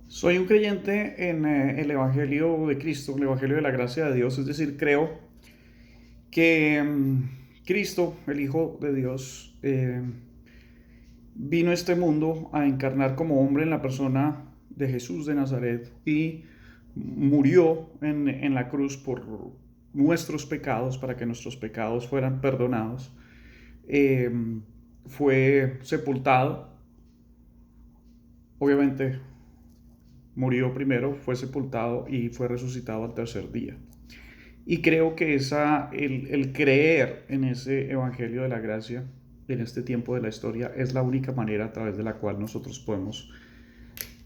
Soy un creyente en el Evangelio de Cristo, el Evangelio de la gracia de Dios, es decir, creo que Cristo, el Hijo de Dios, vino a este mundo a encarnar como hombre en la persona de Jesús de Nazaret y murió en la cruz por nuestros pecados, para que nuestros pecados fueran perdonados. Eh, Fue sepultado, obviamente murió primero, fue sepultado y fue resucitado al tercer día. Y creo que el creer en ese Evangelio de la Gracia en este tiempo de la historia es la única manera a través de la cual nosotros podemos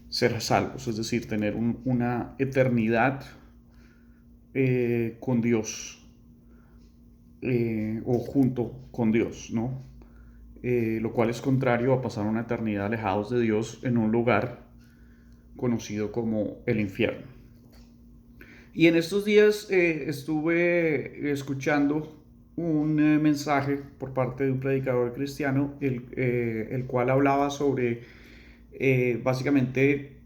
ser salvos, es decir, tener una eternidad con Dios, o junto con Dios, ¿no? Lo cual es contrario a pasar una eternidad alejados de Dios en un lugar conocido como el infierno. Y en estos días estuve escuchando un mensaje por parte de un predicador cristiano, el cual hablaba sobre básicamente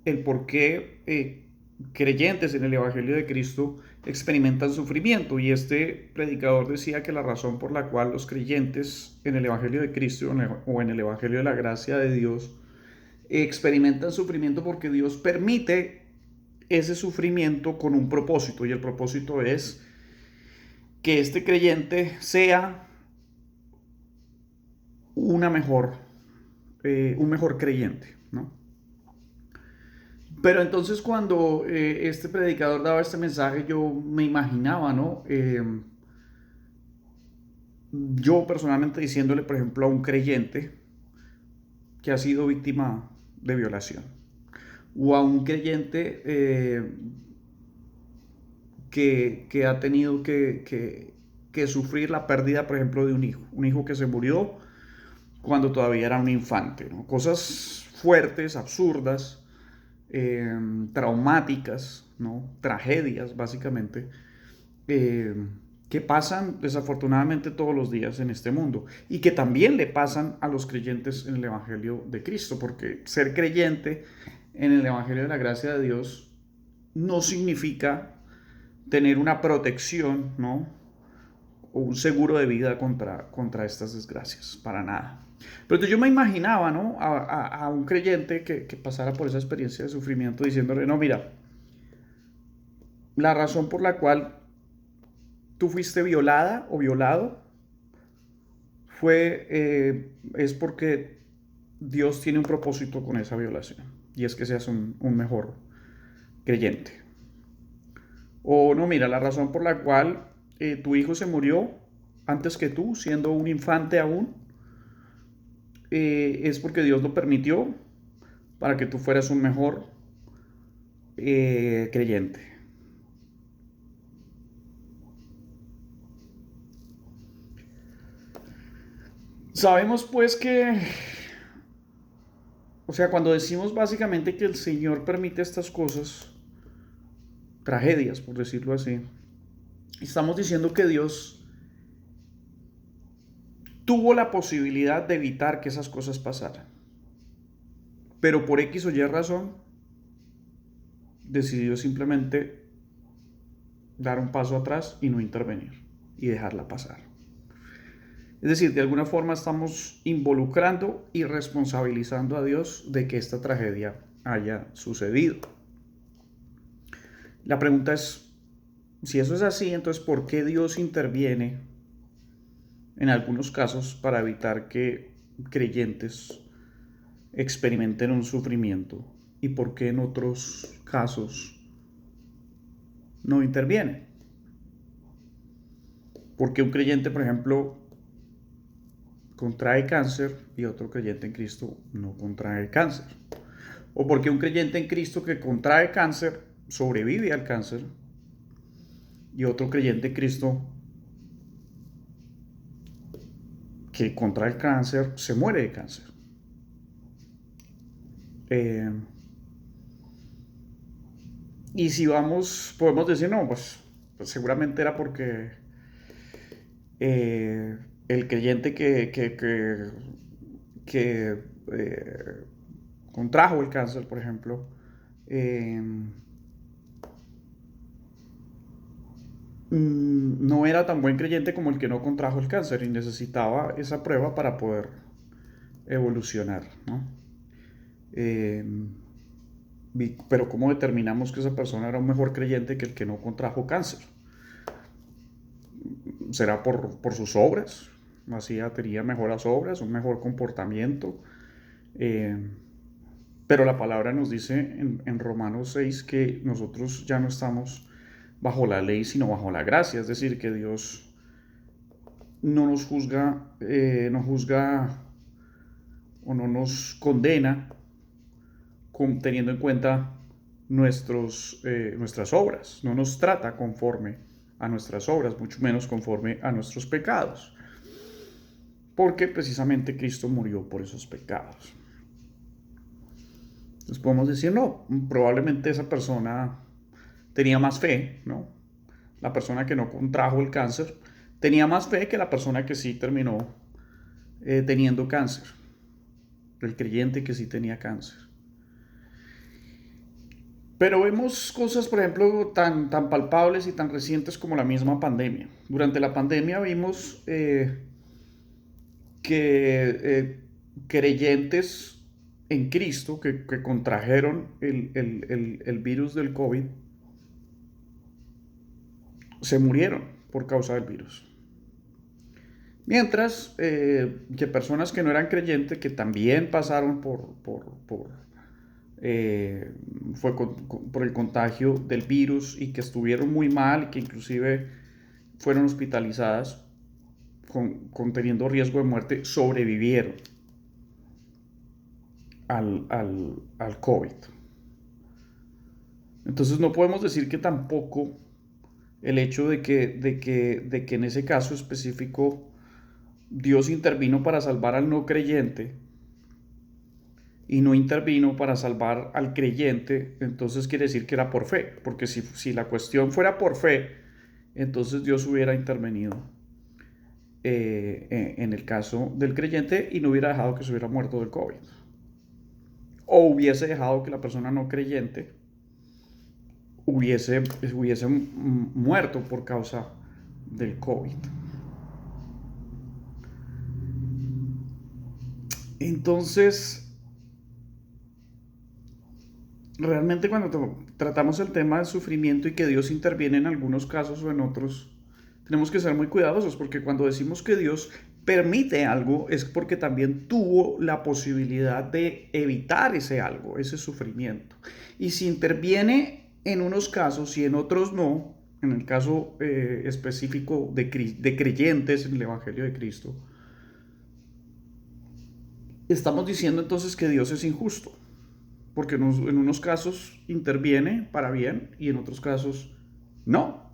el por qué creyentes en el Evangelio de Cristo experimentan sufrimiento. Y este predicador decía que la razón por la cual los creyentes en el Evangelio de Cristo o en el Evangelio de la gracia de Dios experimentan sufrimiento porque Dios permite ese sufrimiento con un propósito, y el propósito es que este creyente sea una mejor, un mejor creyente, ¿no? Pero entonces cuando este predicador daba este mensaje, yo me imaginaba, ¿no? Yo personalmente diciéndole, por ejemplo, a un creyente que ha sido víctima de violación, o a un creyente que ha tenido que sufrir la pérdida, por ejemplo, de un hijo que se murió cuando todavía era un infante, ¿no? Cosas fuertes, absurdas, eh, traumáticas, ¿no? Tragedias, básicamente, eh, que pasan desafortunadamente todos los días en este mundo y que también le pasan a los creyentes en el Evangelio de Cristo, porque ser creyente en el Evangelio de la gracia de Dios no significa tener una protección, ¿no? O un seguro de vida contra estas desgracias, para nada. Pero entonces yo me imaginaba, ¿no? A un creyente que pasara por esa experiencia de sufrimiento diciéndole, no, mira, la razón por la cual tú fuiste violada o violado es porque Dios tiene un propósito con esa violación, y es que seas un mejor creyente. O no, mira, la razón por la cual tu hijo se murió antes que tú, siendo un infante aún, es porque Dios lo permitió para que tú fueras un mejor creyente. Sabemos pues que, o sea, cuando decimos básicamente que el Señor permite estas cosas, tragedias por decirlo así, estamos diciendo que Dios tuvo la posibilidad de evitar que esas cosas pasaran, pero por X o Y razón decidió simplemente dar un paso atrás y no intervenir y dejarla pasar. Es decir, de alguna forma estamos involucrando y responsabilizando a Dios de que esta tragedia haya sucedido. La pregunta es, si eso es así, entonces ¿por qué Dios interviene en algunos casos para evitar que creyentes experimenten un sufrimiento? ¿Y por qué en otros casos no interviene? Porque un creyente, por ejemplo, contrae cáncer y otro creyente en Cristo no contrae cáncer. O porque un creyente en Cristo que contrae cáncer sobrevive al cáncer y otro creyente en Cristo que contrae cáncer se muere de cáncer. Eh, y si vamos, podemos decir, no, pues seguramente era porque el creyente que contrajo el cáncer, por ejemplo, eh, no era tan buen creyente como el que no contrajo el cáncer y necesitaba esa prueba para poder evolucionar, ¿no? Eh, pero ¿cómo determinamos que esa persona era un mejor creyente que el que no contrajo cáncer? ¿Será por sus obras? Así tenía mejoras obras, un mejor comportamiento. Eh, pero la palabra nos dice en Romanos 6 que nosotros ya no estamos bajo la ley, sino bajo la gracia. Es decir, que Dios no nos juzga, no juzga o no nos condena teniendo en cuenta nuestras obras. No nos trata conforme a nuestras obras, mucho menos conforme a nuestros pecados. Porque precisamente Cristo murió por esos pecados. Entonces podemos decir, no, probablemente esa persona tenía más fe, ¿no? La persona que no contrajo el cáncer tenía más fe que la persona que sí terminó teniendo cáncer, el creyente que sí tenía cáncer. Pero vemos cosas, por ejemplo, tan palpables y tan recientes como la misma pandemia. Durante la pandemia vimos que creyentes en Cristo que contrajeron el virus del COVID se murieron por causa del virus. Mientras que personas que no eran creyentes, que también pasaron eh, por el contagio del virus y que estuvieron muy mal y que inclusive fueron hospitalizadas teniendo riesgo de muerte, sobrevivieron al COVID. Entonces no podemos decir que tampoco el hecho de que en ese caso específico Dios intervino para salvar al no creyente y no intervino para salvar al creyente, entonces quiere decir que era por fe, porque si la cuestión fuera por fe, entonces Dios hubiera intervenido en el caso del creyente y no hubiera dejado que se hubiera muerto del COVID. O hubiese dejado que la persona no creyente hubiese muerto por causa del COVID. Entonces, realmente cuando tratamos el tema del sufrimiento y que Dios interviene en algunos casos o en otros, tenemos que ser muy cuidadosos porque cuando decimos que Dios permite algo es porque también tuvo la posibilidad de evitar ese algo, ese sufrimiento. Y si interviene en unos casos y en otros no, en el caso específico de creyentes en el Evangelio de Cristo, estamos diciendo entonces que Dios es injusto, porque en unos casos interviene para bien y en otros casos no.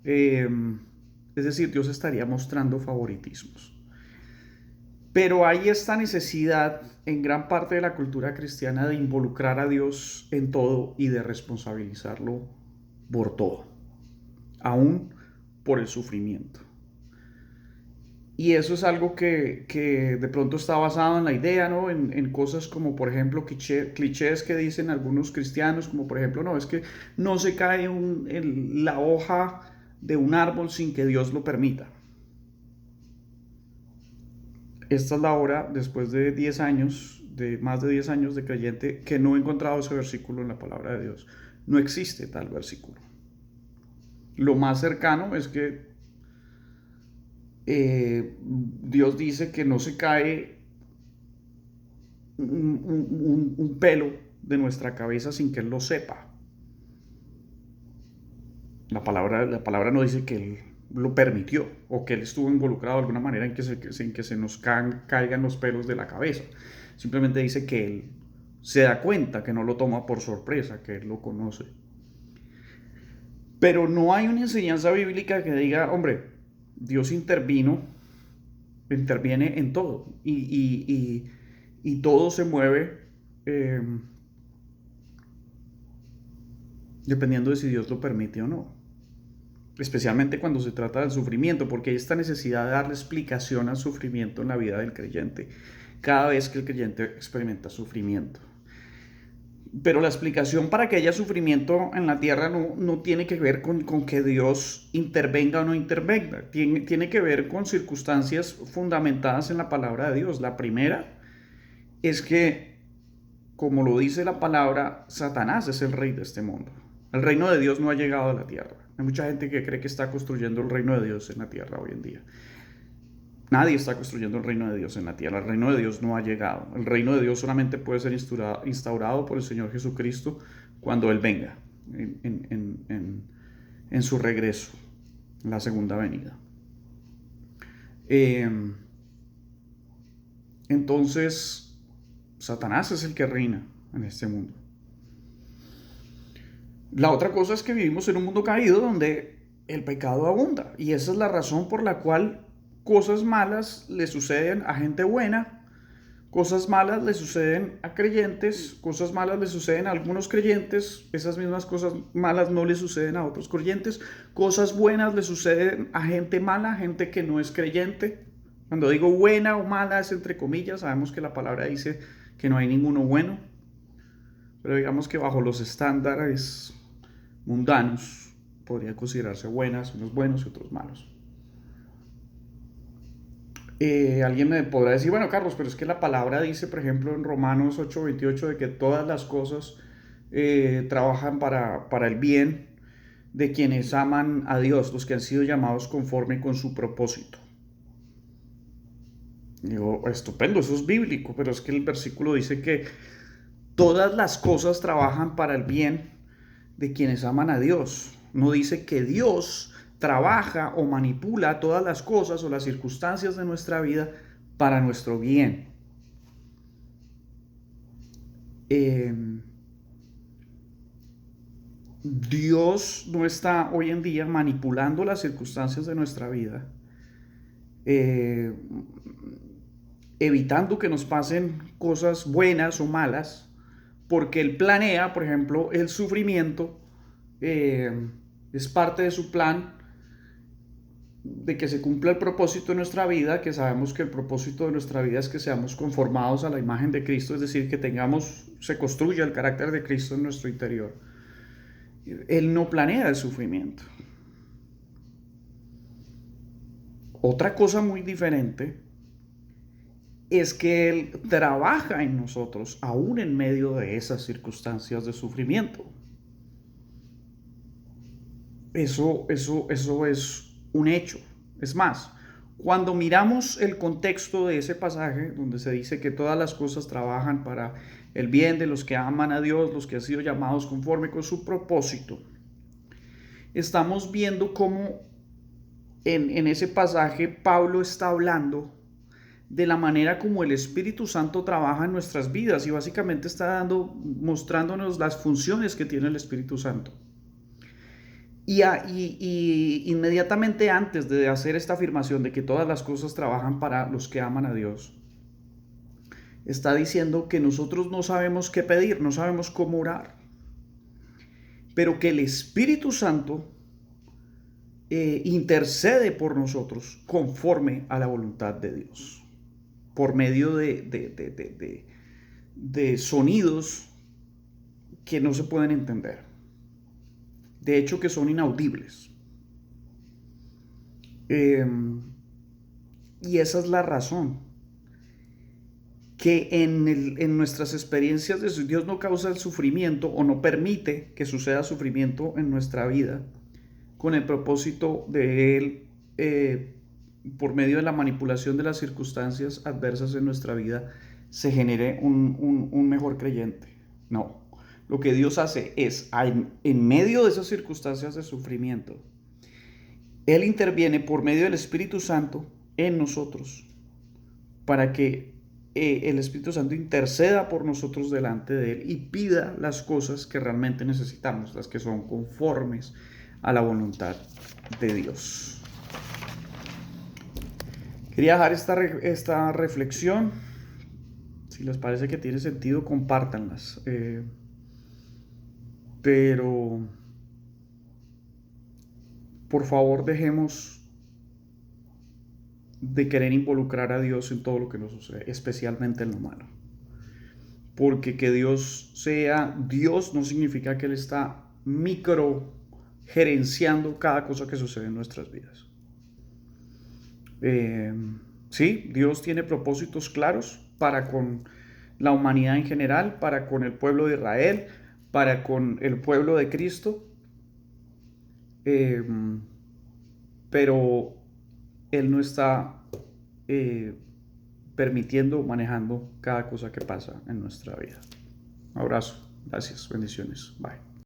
Eh, es decir, Dios estaría mostrando favoritismos. Pero hay esta necesidad en gran parte de la cultura cristiana de involucrar a Dios en todo y de responsabilizarlo por todo, aún por el sufrimiento. Y eso es algo que de pronto está basado en la idea, ¿no? En cosas como, por ejemplo, clichés que dicen algunos cristianos, como por ejemplo, no, es que no se cae la hoja de un árbol sin que Dios lo permita. Esta es la hora, después de 10 años, de más de 10 años de creyente, que no he encontrado ese versículo en la palabra de Dios. No existe tal versículo. Lo más cercano es que Dios dice que no se cae un pelo de nuestra cabeza sin que Él lo sepa. La palabra no dice que Él lo permitió o que Él estuvo involucrado de alguna manera en que se nos caigan los pelos de la cabeza. Simplemente dice que Él se da cuenta, que no lo toma por sorpresa, que Él lo conoce. Pero no hay una enseñanza bíblica que diga, hombre, Dios interviene en todo y todo se mueve eh, dependiendo de si Dios lo permite o no. Especialmente cuando se trata del sufrimiento, porque hay esta necesidad de darle explicación al sufrimiento en la vida del creyente, cada vez que el creyente experimenta sufrimiento. Pero la explicación para que haya sufrimiento en la tierra no tiene que ver con que Dios intervenga o no intervenga. Tiene que ver con circunstancias fundamentadas en la palabra de Dios. La primera es que, como lo dice la palabra, Satanás es el rey de este mundo. El reino de Dios no ha llegado a la tierra. Hay mucha gente que cree que está construyendo el reino de Dios en la tierra hoy en día. Nadie está construyendo el reino de Dios en la tierra. El reino de Dios no ha llegado. El reino de Dios solamente puede ser instaurado por el Señor Jesucristo cuando Él venga en su regreso, en la segunda venida. Entonces, Satanás es el que reina en este mundo. La otra cosa es que vivimos en un mundo caído donde el pecado abunda. Y esa es la razón por la cual cosas malas le suceden a gente buena, cosas malas le suceden a creyentes, cosas malas le suceden a algunos creyentes, esas mismas cosas malas no le suceden a otros creyentes, cosas buenas le suceden a gente mala, gente que no es creyente. Cuando digo buena o mala es entre comillas, sabemos que la palabra dice que no hay ninguno bueno, pero digamos que bajo los estándares mundanos podría considerarse buenas, unos buenos y otros malos. Alguien me podrá decir, bueno, Carlos, pero es que la palabra dice, por ejemplo, en Romanos 8:28, de que todas las cosas trabajan para el bien de quienes aman a Dios, los que han sido llamados conforme con su propósito. Digo, estupendo, eso es bíblico, pero es que el versículo dice que todas las cosas trabajan para el bien de quienes aman a Dios. No dice que Dios trabaja o manipula todas las cosas o las circunstancias de nuestra vida para nuestro bien. Dios no está hoy en día manipulando las circunstancias de nuestra vida, evitando que nos pasen cosas buenas o malas, porque Él planea, por ejemplo, el sufrimiento, es parte de su plan de que se cumpla el propósito de nuestra vida, que sabemos que el propósito de nuestra vida es que seamos conformados a la imagen de Cristo, es decir, que se construya el carácter de Cristo en nuestro interior. Él no planea el sufrimiento. Otra cosa muy diferente es que Él trabaja en nosotros aún en medio de esas circunstancias de sufrimiento. Eso es un hecho. Es más, cuando miramos el contexto de ese pasaje, donde se dice que todas las cosas trabajan para el bien de los que aman a Dios, los que han sido llamados conforme con su propósito, estamos viendo cómo en ese pasaje Pablo está hablando de la manera como el Espíritu Santo trabaja en nuestras vidas y básicamente está mostrándonos las funciones que tiene el Espíritu Santo. Y inmediatamente antes de hacer esta afirmación de que todas las cosas trabajan para los que aman a Dios, está diciendo que nosotros no sabemos qué pedir, no sabemos cómo orar, pero que el Espíritu Santo intercede por nosotros conforme a la voluntad de Dios, por medio de sonidos que no se pueden entender. De hecho, que son inaudibles. Y esa es la razón. Que en nuestras experiencias de Dios no causa el sufrimiento o no permite que suceda sufrimiento en nuestra vida con el propósito de Él, por medio de la manipulación de las circunstancias adversas en nuestra vida, se genere un mejor creyente. No. Lo que Dios hace es, en medio de esas circunstancias de sufrimiento, Él interviene por medio del Espíritu Santo en nosotros para que el Espíritu Santo interceda por nosotros delante de Él y pida las cosas que realmente necesitamos, las que son conformes a la voluntad de Dios. Quería dejar esta reflexión. Si les parece que tiene sentido, compártanlas. Pero por favor dejemos de querer involucrar a Dios en todo lo que nos sucede, especialmente en lo malo. porque que Dios sea Dios no significa que Él está micro gerenciando cada cosa que sucede en nuestras vidas. Eh, sí, Dios tiene propósitos claros para con la humanidad en general, para con el pueblo de Israel, para con el pueblo de Cristo, eh, pero Él no está eh, permitiendo, manejando cada cosa que pasa en nuestra vida. Un abrazo, gracias, bendiciones, bye.